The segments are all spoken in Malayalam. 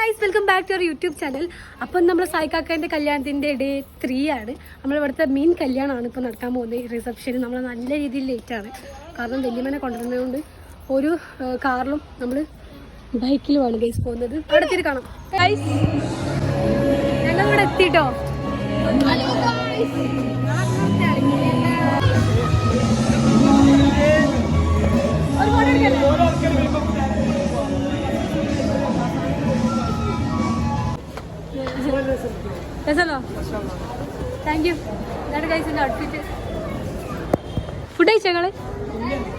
Guys, welcome back to our YouTube channel. അപ്പം നമ്മുടെ സായിക്കാക്കൻ്റെ കല്യാണത്തിൻ്റെ ഡേ 3 ആണ്. നമ്മളിവിടുത്തെ മെയിൻ കല്യാണമാണ് ഇപ്പോൾ നടക്കാൻ പോകുന്നത്. റിസപ്ഷന് നമ്മൾ നല്ല രീതിയിൽ ലേറ്റാണ്. കാരണം വല്യമ്മനെ കൊണ്ടുവരുന്നതുകൊണ്ട് ഒരു കാറിലും നമ്മൾ ബൈക്കിലുമാണ് ഗൈസ് പോകുന്നത്. അവിടെ എത്തിയിട്ട് കാണാം. ഗൈസ്, ഞങ്ങളിവിടെ എത്തിയിട്ടോ. രസമല്ലോ? Thank you. ഇതാണ് ഗൈസിൻ്റെ ഔട്ട്ഫിറ്റ്. ഫുഡ് കഴിച്ചോ ഞങ്ങൾ?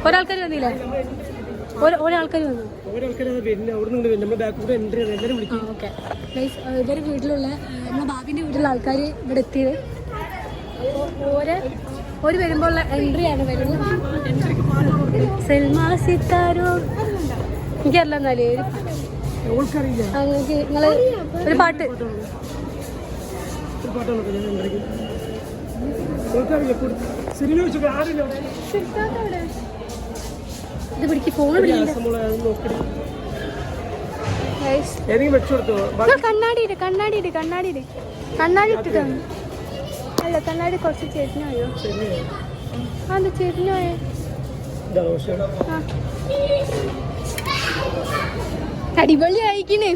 ഒരാൾക്കാർ വന്നില്ലേ? ഒരാൾക്കാർ വന്നു. ഓക്കെ ഗൈസ്, ഇവരുടെ വീട്ടിലുള്ള നമ്മുടെ ബാബിൻ്റെ വീട്ടിലുള്ള ആൾക്കാർ ഇവിടെ എത്തിയത്. ഒരു വരുമ്പോൾ ഉള്ള എൻട്രിയാണ് വരുന്നത്. സൽമാ സിത്താരോ എനിക്കറിയില്ല. എന്നാലേ നിങ്ങൾക്ക് നിങ്ങൾ ഒരു പാട്ട് ഇത് പിടിക്ക്. ഫോൺ കണ്ണാടി ഇട്ടിട്ടാണ്. അല്ല, കണ്ണാടി കുറച്ച് ചേച്ചിനായോ? അതെന്താ ചേച്ചിനായോ? അടിപൊളി ആയിക്കിന്.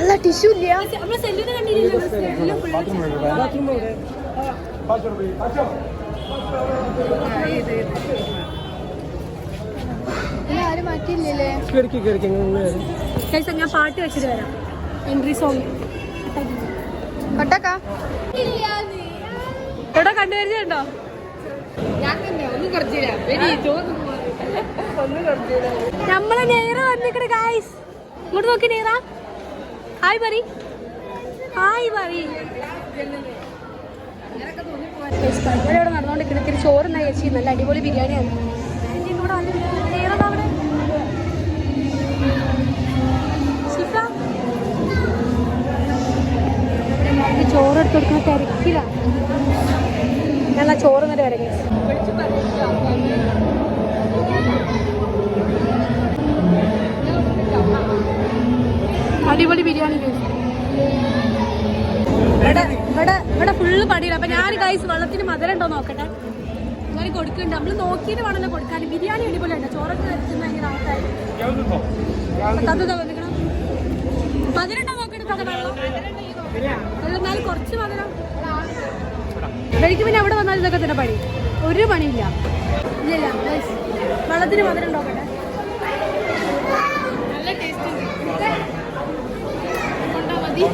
അല്ല, ടിഷ്യൂ ഇല്ല. ആരും മാറ്റിയില്ലേ? ഞാൻ പാട്ട് വെച്ചിട്ട് വരാം. എൻട്രി സോങ് എവിടെ കണ്ടുവരുന്നുണ്ടോ? നമ്മളെ നേരെ വന്നിക്കണ ഗായ്സ്. ഇങ്ങോട്ട് നോക്കി നേറ. ഹായ് പറ. ഇവിടെ നടന്നുകൊണ്ടിരിക്കുന്ന ഇത്തിരി ചോറുണ്ടായി ചേച്ചി. നല്ല അടിപൊളി ബിരിയാണിയാണ്. ചോറ് എടുത്ത് കൊടുക്കുന്ന തിരക്കിലാണ്. ഞാൻ ചോറ് നേരെ വരെ അടിപൊളി ബിരിയാണി. ഇവിടെ ഫുള്ള് പണിയില്ല. അപ്പൊ ഞാൻ ഗൈസ് വെള്ളത്തിന് മധുരം ഉണ്ടോ നോക്കട്ടെ. ഞാൻ കൊടുക്കുന്നുണ്ട്. നമ്മൾ നോക്കിയിട്ട് വേണമല്ലോ കൊടുക്കാൻ. ബിരിയാണി അടിപൊളിയുണ്ട്. ചോറൊക്കെ വരച്ചുന്ന ഭയങ്കര ആൾക്കാരും മധുരം ഉണ്ടോ നോക്കട്ടെ. എന്നാലും കുറച്ച് മധുരം എനിക്ക്. പിന്നെ അവിടെ വന്നാൽ ഇതൊക്കെ തന്നെ പണി. ഒരു പണിയില്ല. ഇല്ല ഗൈസ്, വെള്ളത്തിന് മധുരം നോക്കട്ടെ. നല്ല ടേസ്റ്റ് കൊണ്ടാ മതി.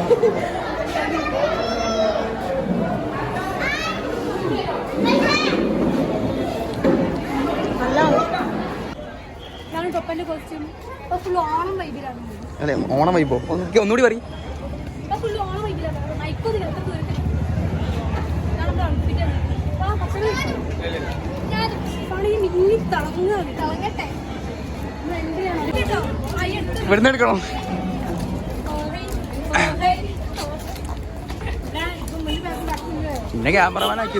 ൊപ്പന്റെ കോസ്റ്റ്യൂം ഫുൾ ഓണം വൈബിലാണ്. അതെ, ഓണം വൈബോ? ഒന്നുകൂടി പറയും. ഫുൾ ഓണം വൈബിലാണ്. ഇവിടുന്ന് എടുക്കണോ? പിന്നെ ക്യാമറമാനാക്കി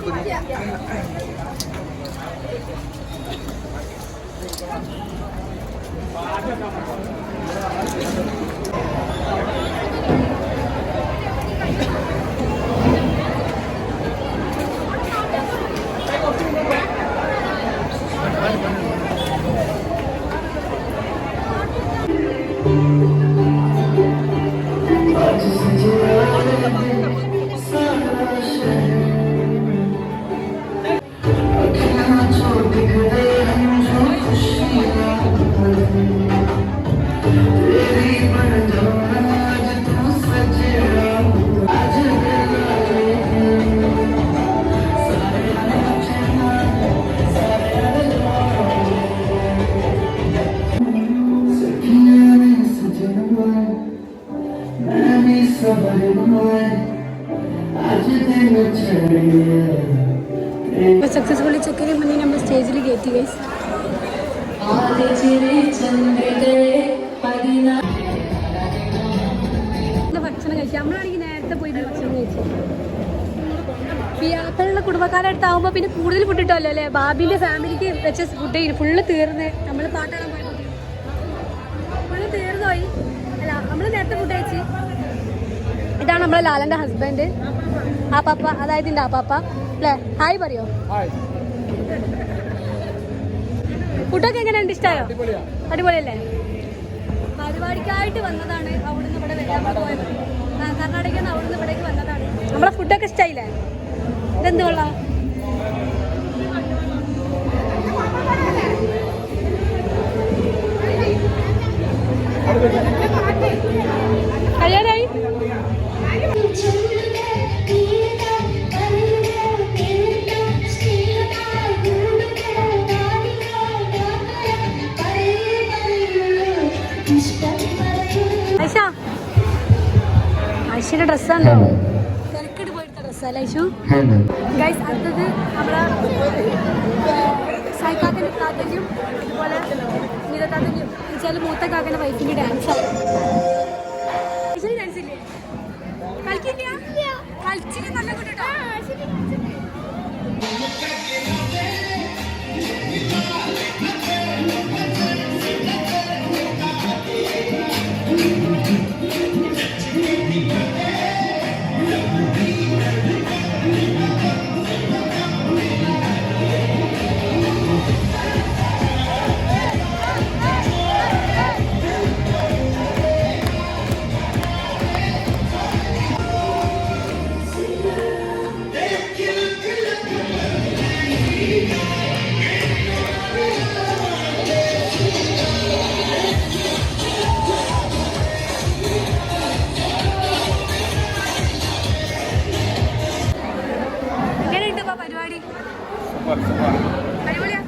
Baby സക്സസ്ഫുള്ളി ചെക്കന് മുന്നേ നമ്മൾ സ്റ്റേജിൽ കയറ്റി ഗൈസ്. ഭക്ഷണം കഴിച്ചു. നമ്മളാണെങ്കിൽ നേരത്തെ പോയി ഭക്ഷണം കഴിച്ചു. പിയാക്കളുടെ കുടുംബക്കാരടുത്താവുമ്പോ പിന്നെ കൂടുതൽ ഫുഡ് കിട്ടുമല്ലോ അല്ലേ. ബാബിന്റെ ഫാമിലിക്ക് വെച്ച ഫുഡ് ഫുള്ള് തീർന്ന് നമ്മൾ പാട്ടാടാൻ പോയപ്പോ ഫുള്ള് തീർന്നു പോയി. അല്ല നമ്മള് നേരത്തെ ഫുഡ് കഴിച്ച്. ഇതാണ് നമ്മളെ ലാലന്റെ ഹസ്ബൻഡ് ആപ്പാപ്പ, അതായത് എന്റെ ആപ്പാപ്പ അല്ലേ. ഹായ് പറയോ? ഫുഡൊക്കെ എങ്ങനെയുണ്ട്? ഇഷ്ടമായോ? അടിപൊളിയല്ലേ? പരിപാടിക്കായിട്ട് വന്നതാണ്. അവിടുന്ന് ഇവിടെ വരാൻ പോയത് കർണാടകയിൽ നിന്ന് അവിടുന്ന് ഇവിടേക്ക് വന്നതാണ്. നമ്മളെ ഫുഡൊക്കെ ഇഷ്ടമായില്ലേ? ഇതെന്ത് കൊള്ളാം. കഴിയാനായി. ഐശ്വര്യ ഡ്രസ്സാണോ? തിരക്കിട്ട് പോയിട്ട് ഡ്രസ്സല്ലേ ഐശു? ഗൈസ് അടുത്തത് നമ്മളെ സായിക്കാക്കൻ്റെ താത്തൻ്റെയും ഇതുപോലെ നീത താത്തൻ്റെയും വെച്ചാൽ മൂത്ത കാക്കൻ്റെ വൈഫിൻ്റെ ഡാൻസാണ്. ഐശ്വര്യ ഡാൻസ് ഇല്ലേ? കളിക്കില്ല? കളിച്ചില്ല. നല്ല കൂട്ടോ. പരിപാടി അടിപൊളിയാ.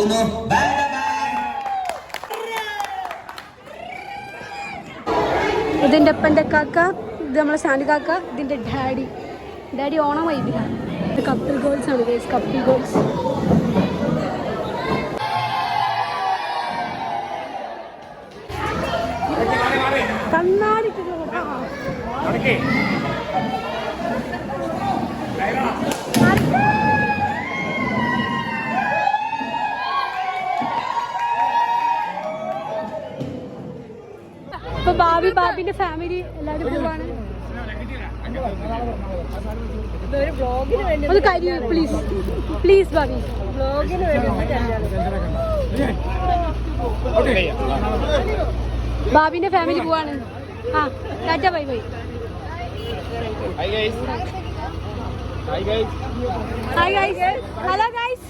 പോകുന്നു. Bye bye. ഇതിൻ്റെ അപ്പൻ്റെ കാക്ക, ഇത് നമ്മളെ ഷാനു കാക്ക, ഇതിൻ്റെ ഡാഡി ഓണം വൈബിലാണ്. ഇത് കപ്പിൾ ഗോൾസ് ആണ് ഗൈസ്, കപ്പിൾ ഗോൾസ്. കണ്ണാടി ഇപ്പൊ ബാബിന്റെ ഫാമിലി എല്ലാവരും പോവാണ്. ഒന്ന് കാര്യം പ്ലീസ് പ്ലീസ് ബാബി, ബാബിന്റെ ഫാമിലി പോവാണ്. ആ tata bye bye. Hi guys, hello guys.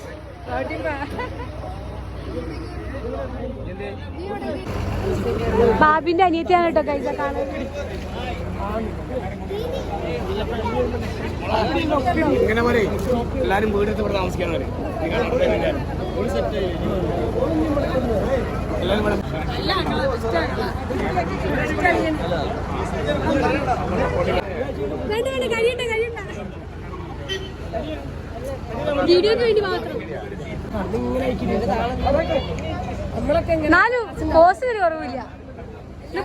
ബാബിന്റെ അനിയത്തിയാണ് കേട്ടോ ഗൈസ് കാണാൻ. ഇങ്ങനെ പോലെ എല്ലാരും വീടെടുത്ത് ഇവിടെ താമസിക്കാനവര് വീഡിയോക്ക് വേണ്ടി മാത്രം. നാലു കോഴ്സിന് കുറവില്ല.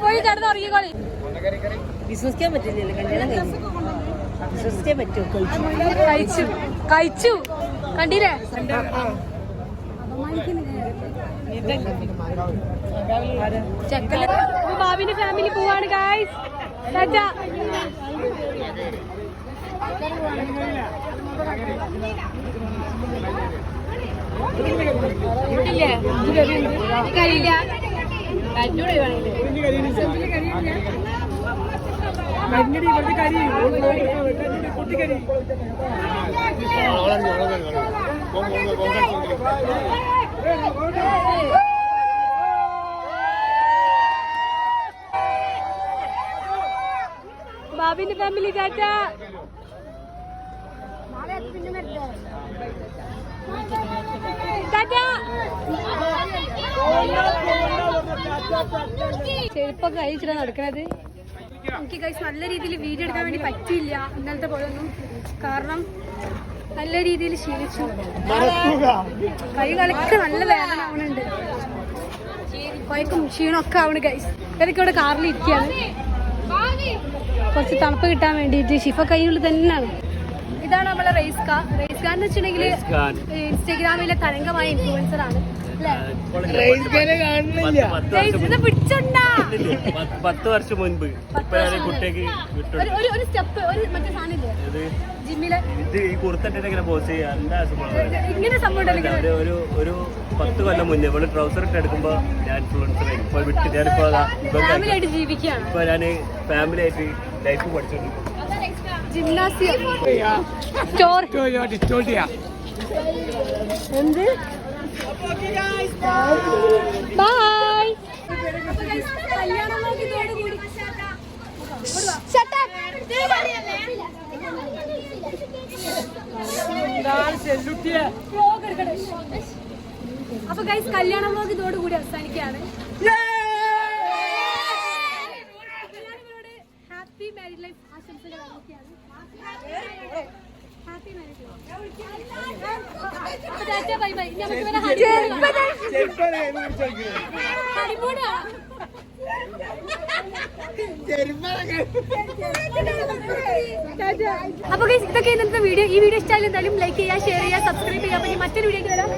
പോയി കിടന്ന് ഉറങ്ങിക്കോളി. വിശ്വസിക്കാൻ പറ്റില്ലല്ലോ, കല്യാണം വിശ്വസിക്കാൻ പറ്റും. കഴിച്ചു കണ്ടില്ലേ? ബാബിന്റെ ഫാമിലി പോവാണ് ഗൈസ്. കരിയില്ല ബാബിന്റെ ഫാമിലി ടാറ്റ. ചെരുപ്പൊക്കെ കഴിച്ചിട്ടാ നടക്കണത്. എനിക്ക് ഗൈസ് നല്ല രീതിയിൽ വീഡിയോ എടുക്കാൻ വേണ്ടി പറ്റിയില്ല ഇന്നലത്തെ പോലെ ഒന്നും. കാരണം നല്ല രീതിയിൽ ക്ഷീണിച്ചു. കൈകളൊക്കെ നല്ല വേദന ആവണുണ്ട്. കൊയക്കും ക്ഷീണമൊക്കെ ആവണ് ഗൈസ്. ഇവരൊക്കെ ഇവിടെ കാറിൽ ഇരിക്കുകയാണ്. കുറച്ച് തണുപ്പ് കിട്ടാൻ വേണ്ടിയിട്ട്. ഷിഫ കയ്യിനുള്ളിൽ തന്നെയാണ്. ഇതാണ് നമ്മളെ റേസ് കാർ. റേസ് കാർ എന്ന് വെച്ചിട്ടുണ്ടെങ്കിൽ ഇൻസ്റ്റഗ്രാമിലെ തരംഗമായ ഇൻഫ്ലുവൻസർ ആണ്. 10 വർഷം മുൻപ് ഒരു സ്റ്റെപ്പ് ഒരു മറ്റേ സാധനമില്ലേ ജിമ്മില് ഇത് ഈ കുർത്തട്ടിട്ട് ഇങ്ങനെ പോസ് ചെയ്യാൻ ഇങ്ങനെ സംഭവം. ഒരു 10 കൊല്ലം മുന്നേ ഇവിടെ ട്രൗസർ ഇട്ട് എടുക്കുമ്പോ ഞാൻ ഇൻഫ്ലുവൻസർ ഇപ്പൊ വിട്ട് ഞാനിപ്പോ ഫാമിലി ആയിട്ട് ജീവിക്കുകയാണ്. ഇപ്പൊ ഞാന് ഫാമിലി ആയിട്ട് ലൈഫ് പഠിച്ചോണ്ടിരിക്കും. ജിംനാസിയം എന്ത് ബൈ. അപ്പൊ ഗൈസ് കല്യാണ വ്ലോഗ് ഇതോടുകൂടി അവസാനിക്കുകയാണ്. ഹാപ്പി മാരീഡ് ലൈഫ് ആശംസകൾ അറിയിക്കുകയാണ്. Happy married life. Bye bye. അപ്പൊ ഇതൊക്കെ ഇന്നത്തെ വീഡിയോ. ഈ വീഡിയോ ഇഷ്ടമായാലും എന്തായാലും ലൈക്ക് ചെയ്യുക, ഷെയർ ചെയ്യുക, സബ്സ്ക്രൈബ് ചെയ്യുക. അപ്പൊ മറ്റൊരു വീഡിയോ വരാം.